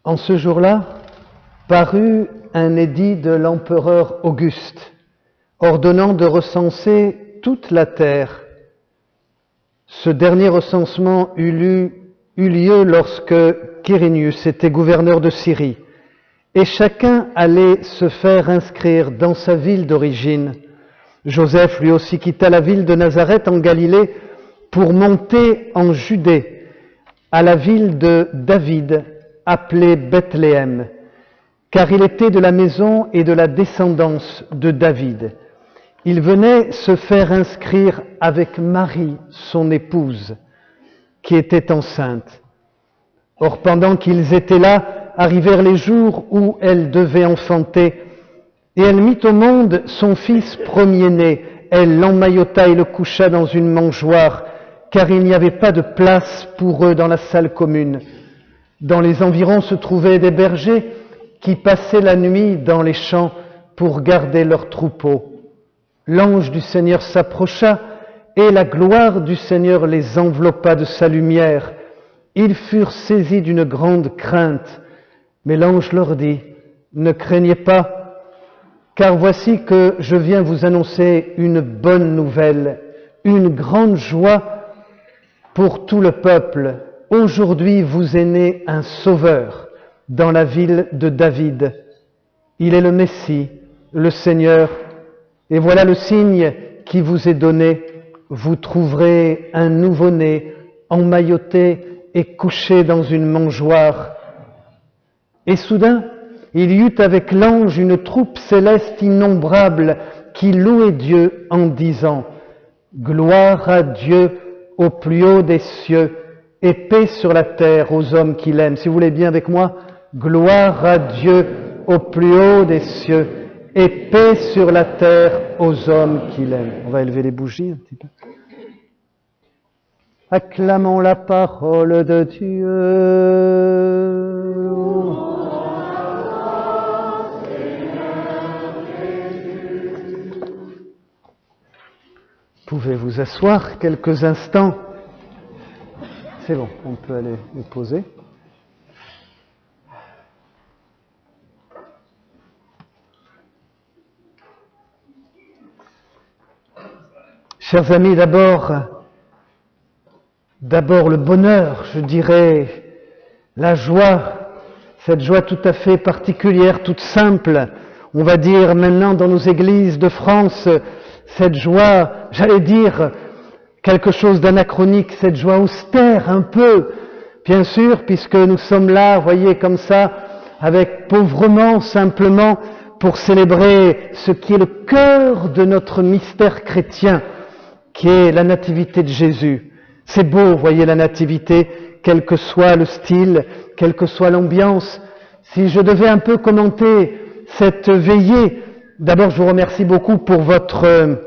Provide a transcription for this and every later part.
En ce jour-là, parut un édit de l'empereur Auguste, ordonnant de recenser toute la terre. Ce dernier recensement eut lieu lorsque Quirinius était gouverneur de Syrie, et chacun allait se faire inscrire dans sa ville d'origine. Joseph lui aussi quitta la ville de Nazareth en Galilée pour monter en Judée, à la ville de David, appelée Bethléem, car il était de la maison et de la descendance de David. Il venait se faire inscrire avec Marie, son épouse, qui était enceinte. Or, pendant qu'ils étaient là, arrivèrent les jours où elle devait enfanter, et elle mit au monde son fils premier-né. Elle l'emmaillota et le coucha dans une mangeoire, car il n'y avait pas de place pour eux dans la salle commune. Dans les environs se trouvaient des bergers qui passaient la nuit dans les champs pour garder leurs troupeaux. L'ange du Seigneur s'approcha, et la gloire du Seigneur les enveloppa de sa lumière. Ils furent saisis d'une grande crainte. Mais l'ange leur dit, « Ne craignez pas, car voici que je viens vous annoncer une bonne nouvelle, une grande joie pour tout le peuple. Aujourd'hui vous est né un sauveur dans la ville de David. Il est le Messie, le Seigneur. Et voilà le signe qui vous est donné. Vous trouverez un nouveau-né emmailloté et couché dans une mangeoire. » Et soudain, il y eut avec l'ange une troupe céleste innombrable qui louait Dieu en disant « Gloire à Dieu au plus haut des cieux et paix sur la terre aux hommes qui l'aiment. » Si vous voulez bien avec moi, « Gloire à Dieu au plus haut des cieux et paix sur la terre aux hommes qui l'aiment. » On va élever les bougies un petit peu. Acclamons la parole de Dieu. Pouvez vous asseoir quelques instants. C'est bon, on peut aller le poser. Chers amis, d'abord le bonheur, je dirais, la joie, cette joie tout à fait particulière, toute simple, on va dire maintenant dans nos églises de France, cette joie, j'allais dire, quelque chose d'anachronique, cette joie austère un peu, bien sûr, puisque nous sommes là, voyez, comme ça, avec pauvrement, simplement, pour célébrer ce qui est le cœur de notre mystère chrétien, qui est la nativité de Jésus. C'est beau, voyez, la nativité, quel que soit le style, quelle que soit l'ambiance. Si je devais un peu commenter cette veillée, d'abord je vous remercie beaucoup pour votre,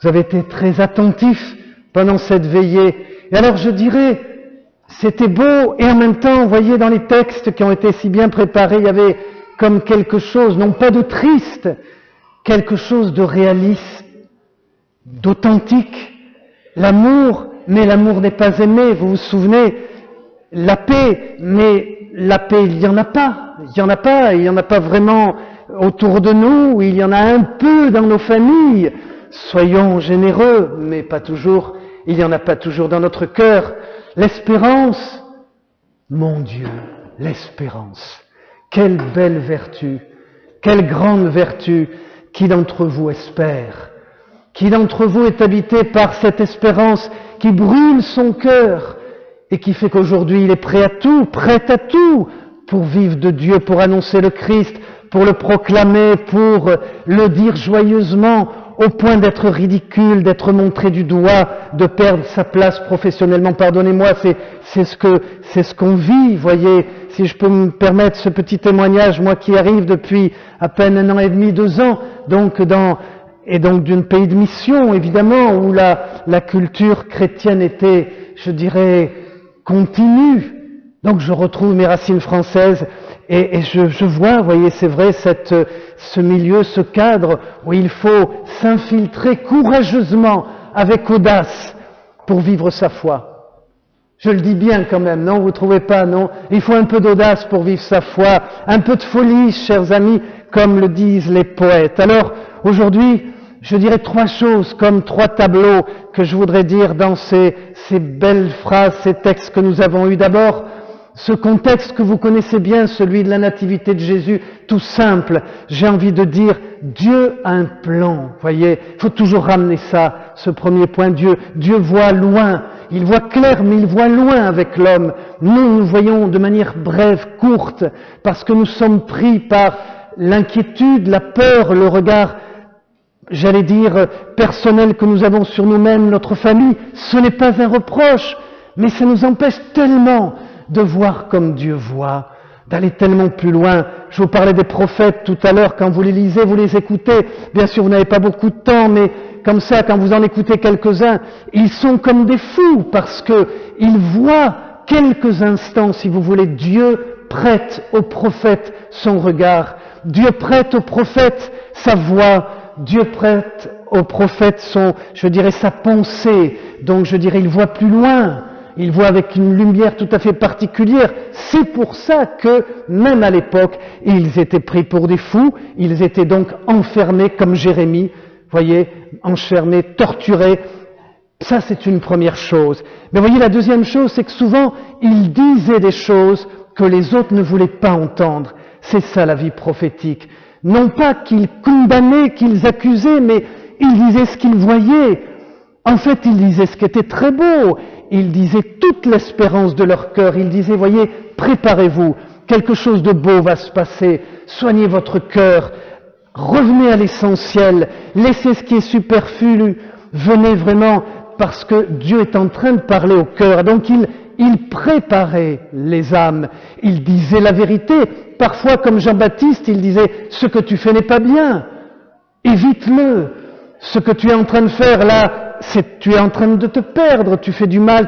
vous avez été très attentifs pendant cette veillée. Et alors je dirais, c'était beau, et en même temps, vous voyez, dans les textes qui ont été si bien préparés, il y avait comme quelque chose, non pas de triste, quelque chose de réaliste, d'authentique. L'amour, mais l'amour n'est pas aimé, vous vous souvenez, la paix, mais la paix, il n'y en a pas, il n'y en a pas vraiment autour de nous, il y en a un peu dans nos familles, soyons généreux, mais pas toujours, il n'y en a pas toujours dans notre cœur. L'espérance, mon Dieu, l'espérance, quelle belle vertu, quelle grande vertu, qui d'entre vous espère? Qui d'entre vous est habité par cette espérance qui brûle son cœur et qui fait qu'aujourd'hui il est prêt à tout pour vivre de Dieu, pour annoncer le Christ, pour le proclamer, pour le dire joyeusement, au point d'être ridicule, d'être montré du doigt, de perdre sa place professionnellement. Pardonnez-moi, c'est ce qu'on vit, voyez. Si je peux me permettre ce petit témoignage, moi qui arrive depuis à peine 1 an et demi, 2 ans, donc d'une pays de mission, évidemment, où la culture chrétienne était, je dirais, continue. Donc je retrouve mes racines françaises et je vois, vous voyez, c'est vrai, ce milieu, ce cadre où il faut s'infiltrer courageusement, avec audace, pour vivre sa foi. Je le dis bien quand même, non? Vous trouvez pas, non? Il faut un peu d'audace pour vivre sa foi, un peu de folie, chers amis, comme le disent les poètes. Alors, aujourd'hui, je dirais trois choses, comme trois tableaux que je voudrais dire dans ces belles phrases, ces textes que nous avons eus. D'abord, ce contexte que vous connaissez bien, celui de la nativité de Jésus, tout simple, j'ai envie de dire, Dieu a un plan, voyez, il faut toujours ramener ça, ce premier point, Dieu voit loin, il voit clair, mais il voit loin avec l'homme. Nous voyons de manière brève, courte, parce que nous sommes pris par l'inquiétude, la peur, le regard, j'allais dire, personnel que nous avons sur nous-mêmes, notre famille. Ce n'est pas un reproche, mais ça nous empêche tellement de voir comme Dieu voit, d'aller tellement plus loin. Je vous parlais des prophètes tout à l'heure, quand vous les lisez, vous les écoutez. Bien sûr, vous n'avez pas beaucoup de temps, mais comme ça, quand vous en écoutez quelques-uns, ils sont comme des fous, parce que ils voient quelques instants, si vous voulez, Dieu prête au prophète son regard. Dieu prête au prophète sa voix. Dieu prête au prophète sa pensée. Donc, je dirais, il voit plus loin. Il voit avec une lumière tout à fait particulière. C'est pour ça que, même à l'époque, ils étaient pris pour des fous. Ils étaient donc enfermés, comme Jérémie, voyez, enfermés, torturés. Ça, c'est une première chose. Mais voyez, la deuxième chose, c'est que souvent, ils disaient des choses que les autres ne voulaient pas entendre. C'est ça, la vie prophétique. Non pas qu'ils condamnaient, qu'ils accusaient, mais ils disaient ce qu'ils voyaient. En fait, ils disaient ce qui était très beau. Ils disaient toute l'espérance de leur cœur. Ils disaient, voyez, préparez-vous, quelque chose de beau va se passer. Soignez votre cœur, revenez à l'essentiel, laissez ce qui est superflu, venez vraiment, parce que Dieu est en train de parler au cœur. Donc il préparait les âmes, il disait la vérité. Parfois, comme Jean-Baptiste, il disait, ce que tu fais n'est pas bien, évite-le. Ce que tu es en train de faire là, tu es en train de te perdre, tu te fais du mal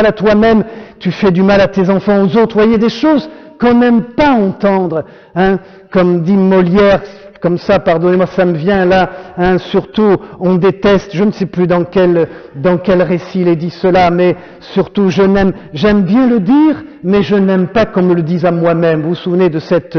à toi-même, tu fais du mal à tes enfants, aux autres. Vous voyez, des choses qu'on n'aime pas entendre, hein, comme dit Molière, comme ça, pardonnez-moi, ça me vient là, hein, surtout, on déteste, je ne sais plus dans quel récit il est dit cela, mais surtout, j'aime bien le dire, mais je n'aime pas qu'on me le dise à moi-même. Vous vous souvenez de cette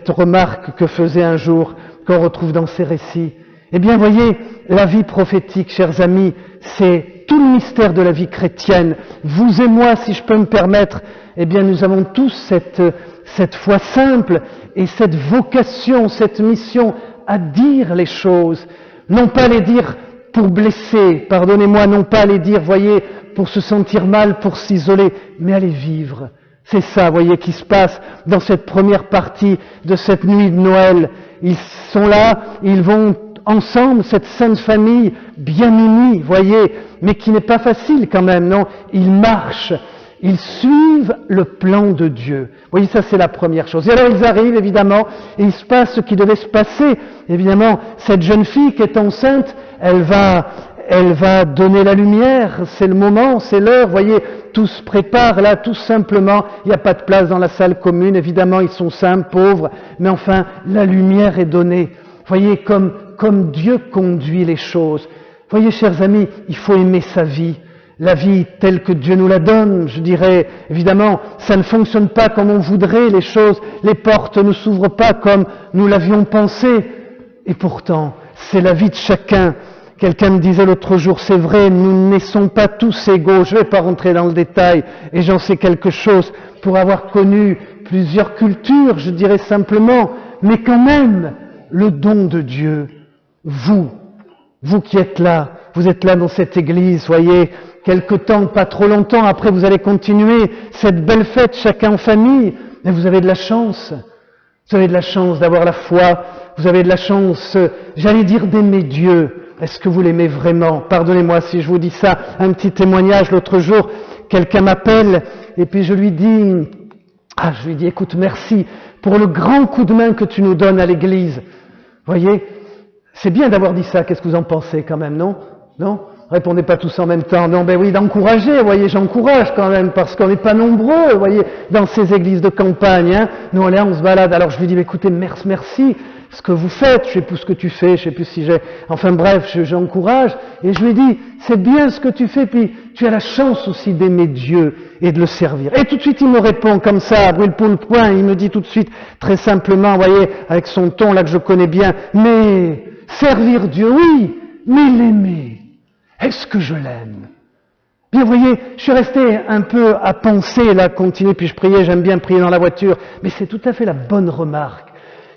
remarque que faisait un jour, qu'on retrouve dans ces récits? Eh bien, voyez, la vie prophétique, chers amis, c'est tout le mystère de la vie chrétienne. Vous et moi, si je peux me permettre, eh bien, nous avons tous cette foi simple et cette vocation, cette mission à dire les choses. Non pas les dire pour blesser, pardonnez-moi, non pas les dire, voyez, pour se sentir mal, pour s'isoler, mais à les vivre. C'est ça, voyez, qui se passe dans cette première partie de cette nuit de Noël. Ils sont là, ils vont ensemble, cette sainte famille bien unie, voyez, mais qui n'est pas facile quand même, non? Ils marchent, ils suivent le plan de Dieu. Vous voyez, ça c'est la première chose. Et alors ils arrivent, évidemment, et il se passe ce qui devait se passer. Évidemment, cette jeune fille qui est enceinte, elle va donner la lumière, c'est le moment, c'est l'heure, voyez, tout se prépare là, tout simplement, il n'y a pas de place dans la salle commune, évidemment, ils sont simples, pauvres, mais enfin, la lumière est donnée. Voyez comme Dieu conduit les choses. Voyez, chers amis, il faut aimer sa vie. La vie telle que Dieu nous la donne, je dirais, évidemment, ça ne fonctionne pas comme on voudrait, les choses, les portes ne s'ouvrent pas comme nous l'avions pensé. Et pourtant, c'est la vie de chacun. Quelqu'un me disait l'autre jour, c'est vrai, nous ne naissons pas tous égaux. Je ne vais pas rentrer dans le détail, et j'en sais quelque chose, pour avoir connu plusieurs cultures, je dirais simplement, mais quand même, le don de Dieu, vous qui êtes là dans cette église, voyez, quelque temps, pas trop longtemps, après vous allez continuer cette belle fête, chacun en famille, mais vous avez de la chance. Vous avez de la chance d'avoir la foi, vous avez de la chance, j'allais dire, d'aimer Dieu. Est-ce que vous l'aimez vraiment? Pardonnez-moi si je vous dis ça, un petit témoignage. L'autre jour, quelqu'un m'appelle, et puis je lui dis, écoute, merci pour le grand coup de main que tu nous donnes à l'église. Voyez, c'est bien d'avoir dit ça, qu'est-ce que vous en pensez quand même, non? Non? Répondez pas tous en même temps. Non, ben oui, d'encourager, vous voyez, j'encourage quand même, parce qu'on n'est pas nombreux, vous voyez, dans ces églises de campagne, hein. Nous, on est là, on se balade. Alors je lui dis, écoutez, merci, ce que vous faites, je sais plus ce que tu fais, je sais plus si j'ai... Enfin bref, j'encourage, et je lui dis, c'est bien ce que tu fais, puis tu as la chance aussi d'aimer Dieu et de le servir. Et tout de suite, il me répond comme ça, à brûle pour le point, il me dit tout de suite, très simplement, vous voyez, avec son ton là que je connais bien, mais servir Dieu, oui, mais l'aimer. Est-ce que je l'aime? Bien, vous voyez, je suis resté un peu à penser, là, continuer, puis je priais, j'aime bien prier dans la voiture, mais c'est tout à fait la bonne remarque.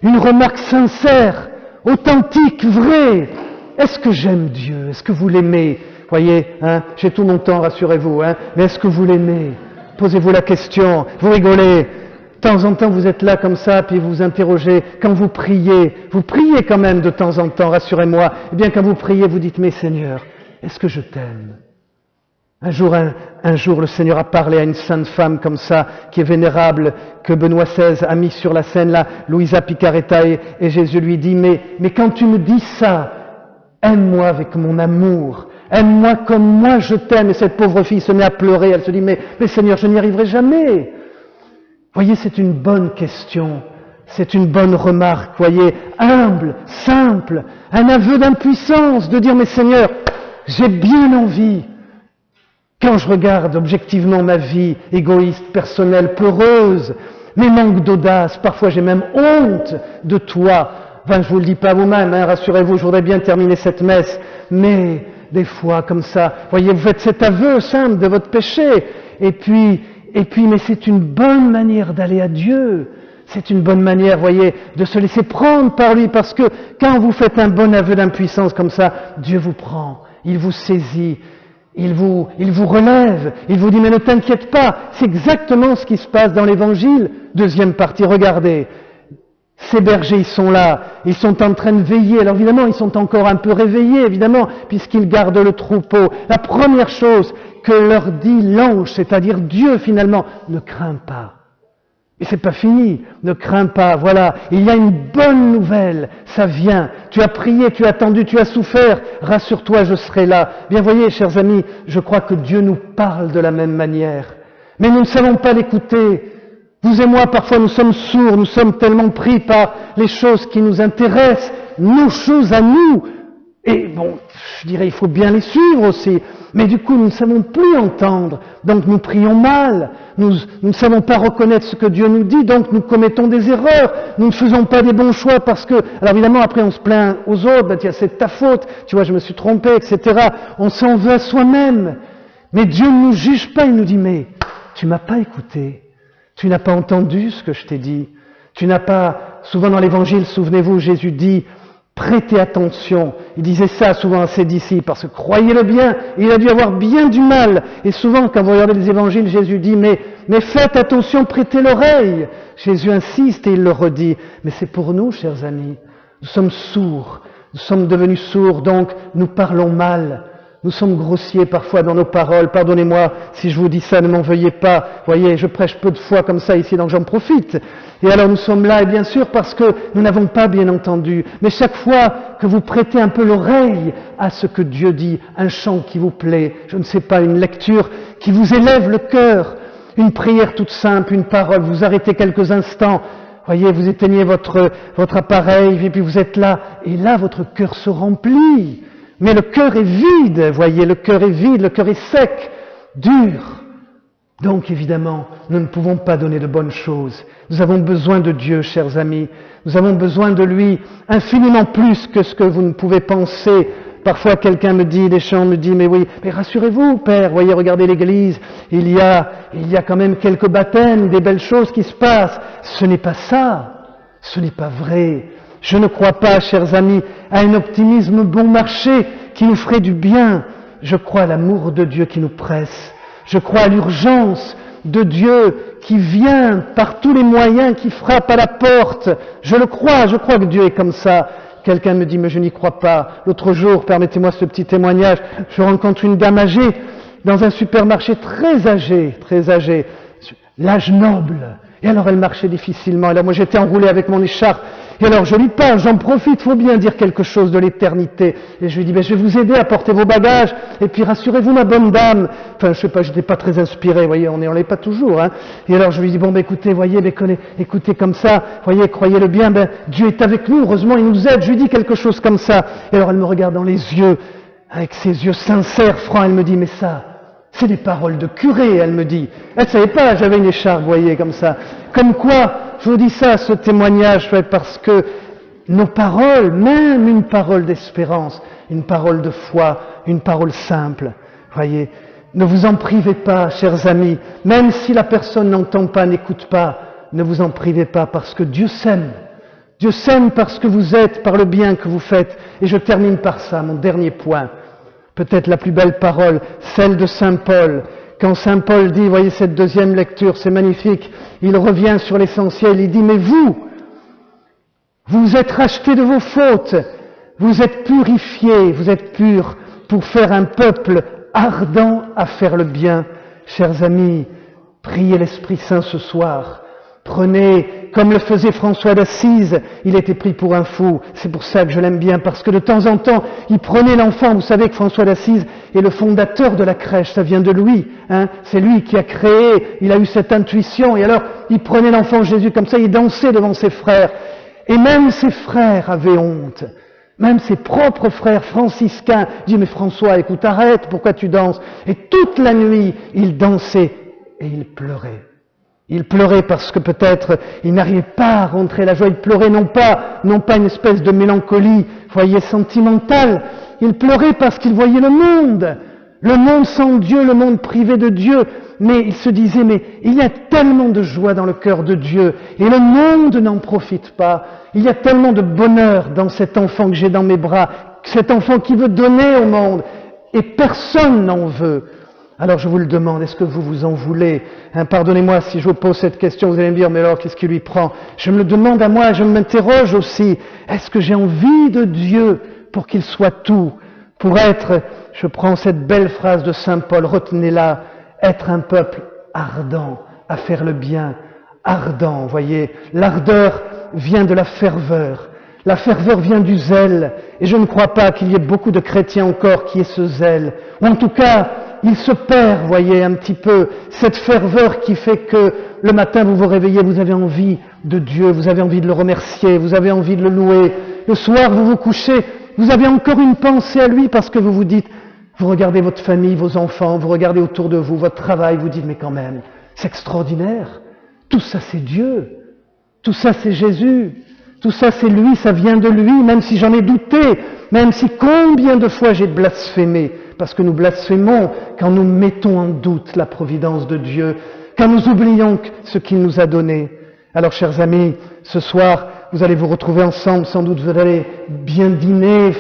Une remarque sincère, authentique, vraie. Est-ce que j'aime Dieu? Est-ce que vous l'aimez? Vous voyez, hein, j'ai tout mon temps, rassurez-vous, hein, mais est-ce que vous l'aimez? Posez-vous la question, vous rigolez. De temps en temps, vous êtes là comme ça, puis vous vous interrogez. Quand vous priez quand même de temps en temps, rassurez-moi. Eh bien, quand vous priez, vous dites, mais Seigneur, est-ce que je t'aime? Un jour, le Seigneur a parlé à une sainte femme comme ça, qui est vénérable, que Benoît XVI a mis sur la scène là, Luisa Picaretta, et Jésus lui dit, mais quand tu me dis ça, aime-moi avec mon amour, aime-moi comme moi je t'aime. Et cette pauvre fille se met à pleurer, elle se dit, mais Seigneur, je n'y arriverai jamais. Voyez, c'est une bonne question. C'est une bonne remarque, voyez, humble, simple, un aveu d'impuissance, de dire, mais Seigneur, j'ai bien envie, quand je regarde objectivement ma vie égoïste, personnelle, peureuse, mes manques d'audace, parfois j'ai même honte de toi. Enfin, je vous le dis pas vous-même, hein, rassurez-vous, je voudrais bien terminer cette messe, mais des fois comme ça, voyez, vous faites cet aveu simple de votre péché, et puis, mais c'est une bonne manière d'aller à Dieu. C'est une bonne manière, voyez, de se laisser prendre par lui, parce que quand vous faites un bon aveu d'impuissance comme ça, Dieu vous prend, il vous saisit, il vous relève, il vous dit, mais ne t'inquiète pas, c'est exactement ce qui se passe dans l'Évangile. Deuxième partie, regardez, ces bergers, ils sont là, ils sont en train de veiller. Alors évidemment, ils sont encore un peu réveillés, évidemment, puisqu'ils gardent le troupeau. La première chose que leur dit l'ange, c'est-à-dire Dieu finalement, ne crains pas. Et c'est pas fini, ne crains pas, voilà, il y a une bonne nouvelle, ça vient, tu as prié, tu as attendu, tu as souffert, rassure-toi, je serai là. Bien voyez, chers amis, je crois que Dieu nous parle de la même manière, mais nous ne savons pas l'écouter. Vous et moi, parfois, nous sommes sourds, nous sommes tellement pris par les choses qui nous intéressent, nos choses à nous, et bon, je dirais, il faut bien les suivre aussi, mais du coup, nous ne savons plus entendre, donc nous prions mal, nous ne savons pas reconnaître ce que Dieu nous dit, donc nous commettons des erreurs, nous ne faisons pas des bons choix parce que, alors évidemment, après on se plaint aux autres, ben tiens, c'est ta faute, tu vois, je me suis trompé, etc. On s'en veut à soi-même, mais Dieu ne nous juge pas, il nous dit, mais tu m'as pas écouté, tu n'as pas entendu ce que je t'ai dit, tu n'as pas, souvent dans l'Évangile, souvenez-vous, Jésus dit, prêtez attention. Il disait ça souvent à ses disciples, parce que croyez-le bien, il a dû avoir bien du mal. Et souvent, quand vous regardez les évangiles, Jésus dit, mais faites attention, prêtez l'oreille. Jésus insiste et il le redit. Mais c'est pour nous, chers amis. Nous sommes sourds. Nous sommes devenus sourds, donc nous parlons mal. Nous sommes grossiers parfois dans nos paroles. Pardonnez-moi si je vous dis ça, ne m'en veuillez pas. Voyez, je prêche peu de fois comme ça ici, donc j'en profite. Et alors nous sommes là, et bien sûr parce que nous n'avons pas bien entendu. Mais chaque fois que vous prêtez un peu l'oreille à ce que Dieu dit, un chant qui vous plaît, je ne sais pas, une lecture qui vous élève le cœur, une prière toute simple, une parole, vous arrêtez quelques instants, voyez, vous éteignez votre appareil, et puis vous êtes là, et là votre cœur se remplit. Mais le cœur est vide, voyez, le cœur est vide, le cœur est sec, dur. Donc évidemment, nous ne pouvons pas donner de bonnes choses. Nous avons besoin de Dieu, chers amis. Nous avons besoin de lui infiniment plus que ce que vous ne pouvez penser. Parfois quelqu'un me dit, des gens me disent, mais oui, mais rassurez-vous, Père, voyez, regardez l'église, il y a quand même quelques baptêmes, des belles choses qui se passent. Ce n'est pas ça, ce n'est pas vrai. Je ne crois pas, chers amis, à un optimisme bon marché qui nous ferait du bien. Je crois à l'amour de Dieu qui nous presse. Je crois à l'urgence de Dieu qui vient par tous les moyens, qui frappe à la porte. Je crois que Dieu est comme ça. Quelqu'un me dit, mais je n'y crois pas. L'autre jour, permettez-moi ce petit témoignage, je rencontre une dame âgée dans un supermarché très âgée, l'âge noble. Et alors elle marchait difficilement. Et là, moi j'étais enroulé avec mon écharpe. Et alors je lui parle, j'en profite, faut bien dire quelque chose de l'éternité. Et je lui dis, je vais vous aider à porter vos bagages, et puis rassurez-vous ma bonne dame. Enfin, je sais pas, j'étais pas très inspiré, vous voyez, on l'est pas toujours, hein. Et alors je lui dis, écoutez, voyez, écoutez comme ça, voyez, croyez-le bien, Dieu est avec nous, heureusement il nous aide. Je lui dis quelque chose comme ça. Et alors elle me regarde dans les yeux, avec ses yeux sincères, francs, elle me dit, mais ça, c'est des paroles de curé, elle me dit. Elle ne savait pas, j'avais une écharpe, vous voyez, comme ça. Comme quoi, je vous dis ça, ce témoignage, parce que nos paroles, même une parole d'espérance, une parole de foi, une parole simple, voyez, ne vous en privez pas, chers amis, même si la personne n'entend pas, n'écoute pas, ne vous en privez pas, parce que Dieu s'aime. Dieu s'aime parce que vous êtes, par le bien que vous faites. Et je termine par ça, mon dernier point. Peut-être la plus belle parole, celle de Saint Paul. Quand Saint Paul dit, voyez cette deuxième lecture, c'est magnifique, il revient sur l'essentiel, il dit, mais vous êtes rachetés de vos fautes, vous êtes purifiés, vous êtes purs pour faire un peuple ardent à faire le bien. Chers amis, priez l'Esprit Saint ce soir. Prenez, comme le faisait François d'Assise, il était pris pour un fou. C'est pour ça que je l'aime bien, parce que de temps en temps, il prenait l'enfant. Vous savez que François d'Assise est le fondateur de la crèche, ça vient de lui. Hein. C'est lui qui a créé, il a eu cette intuition. Et alors, il prenait l'enfant Jésus comme ça, il dansait devant ses frères. Et même ses frères avaient honte. Même ses propres frères franciscains disaient, mais François, écoute, arrête, pourquoi tu danses? Et toute la nuit, il dansait et il pleurait. Il pleurait parce que peut-être il n'arrivait pas à rentrer la joie. Il pleurait non pas une espèce de mélancolie, voyez, sentimentale. Il pleurait parce qu'il voyait le monde sans Dieu, le monde privé de Dieu. Mais il se disait, mais il y a tellement de joie dans le cœur de Dieu et le monde n'en profite pas. Il y a tellement de bonheur dans cet enfant que j'ai dans mes bras, cet enfant qui veut donner au monde et personne n'en veut. Alors je vous le demande, est-ce que vous vous en voulez? Pardonnez-moi si je vous pose cette question, vous allez me dire, mais alors qu'est-ce qui lui prend? Je me le demande à moi, je m'interroge aussi, est-ce que j'ai envie de Dieu pour qu'il soit tout? Pour être, je prends cette belle phrase de Saint Paul, retenez-la, être un peuple ardent à faire le bien, ardent, voyez, l'ardeur vient de la ferveur vient du zèle, et je ne crois pas qu'il y ait beaucoup de chrétiens encore qui aient ce zèle, ou en tout cas, il se perd, voyez, un petit peu, cette ferveur qui fait que le matin vous vous réveillez, vous avez envie de Dieu, vous avez envie de le remercier, vous avez envie de le louer, le soir vous vous couchez, vous avez encore une pensée à lui parce que vous vous dites, vous regardez votre famille, vos enfants, vous regardez autour de vous, votre travail, vous dites, mais quand même, c'est extraordinaire, tout ça c'est Dieu, tout ça c'est Jésus, tout ça c'est lui, ça vient de lui, même si j'en ai douté, même si combien de fois j'ai blasphémé, parce que nous blasphémons quand nous mettons en doute la providence de Dieu, quand nous oublions ce qu'il nous a donné. Alors chers amis, ce soir, vous allez vous retrouver ensemble, sans doute vous allez bien dîner,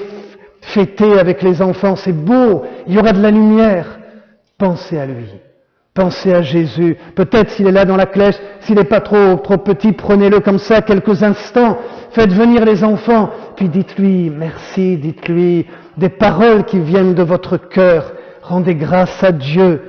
fêter avec les enfants, c'est beau, il y aura de la lumière. Pensez à lui. Pensez à Jésus. Peut-être s'il est là dans la crèche, s'il n'est pas trop petit, prenez-le comme ça quelques instants. Faites venir les enfants, puis dites-lui merci, dites-lui des paroles qui viennent de votre cœur. Rendez grâce à Dieu.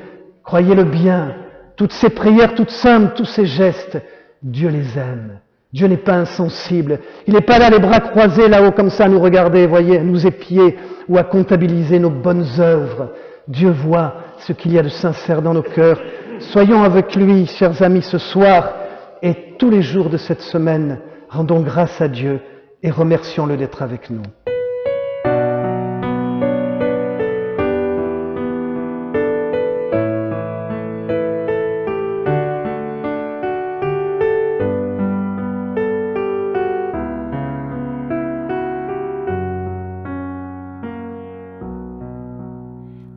Croyez-le bien. Toutes ces prières, toutes simples, tous ces gestes, Dieu les aime. Dieu n'est pas insensible. Il n'est pas là les bras croisés là-haut comme ça à nous regarder, voyez, à nous épier ou à comptabiliser nos bonnes œuvres. Dieu voit ce qu'il y a de sincère dans nos cœurs. Soyons avec lui, chers amis, ce soir et tous les jours de cette semaine. Rendons grâce à Dieu et remercions-le d'être avec nous.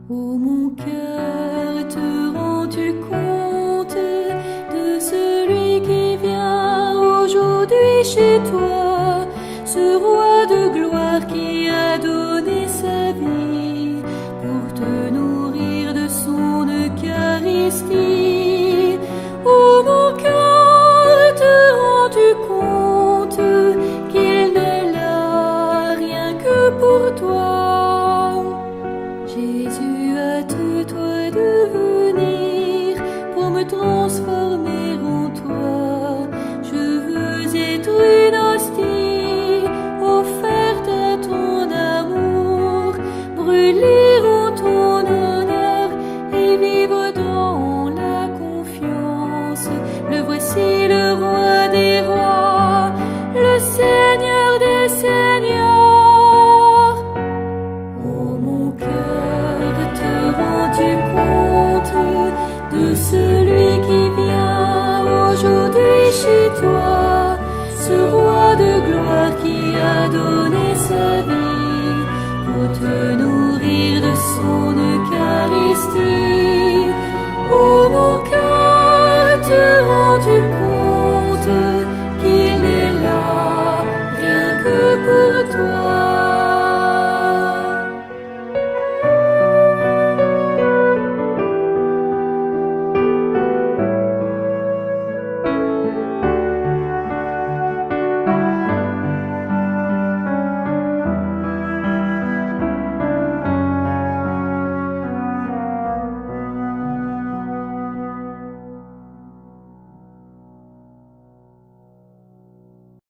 Ô mon cœur, te rends-tu compte de celui qui vient aujourd'hui chez toi, ce roi de gloire qui a donné sa vie pour te nourrir de son Eucharistie. Ô mon cœur, te rends-tu compte qu'il n'est là rien que pour toi? Jésus, hâte-toi de venir pour me transformer en toi. Je veux être une hostie le roi des rois, le Seigneur des seigneurs. Oh mon cœur, te rends-tu compte de celui qui vient aujourd'hui chez toi, ce roi de gloire qui a donné sa vie pour te nourrir de son Eucharistie. Oh,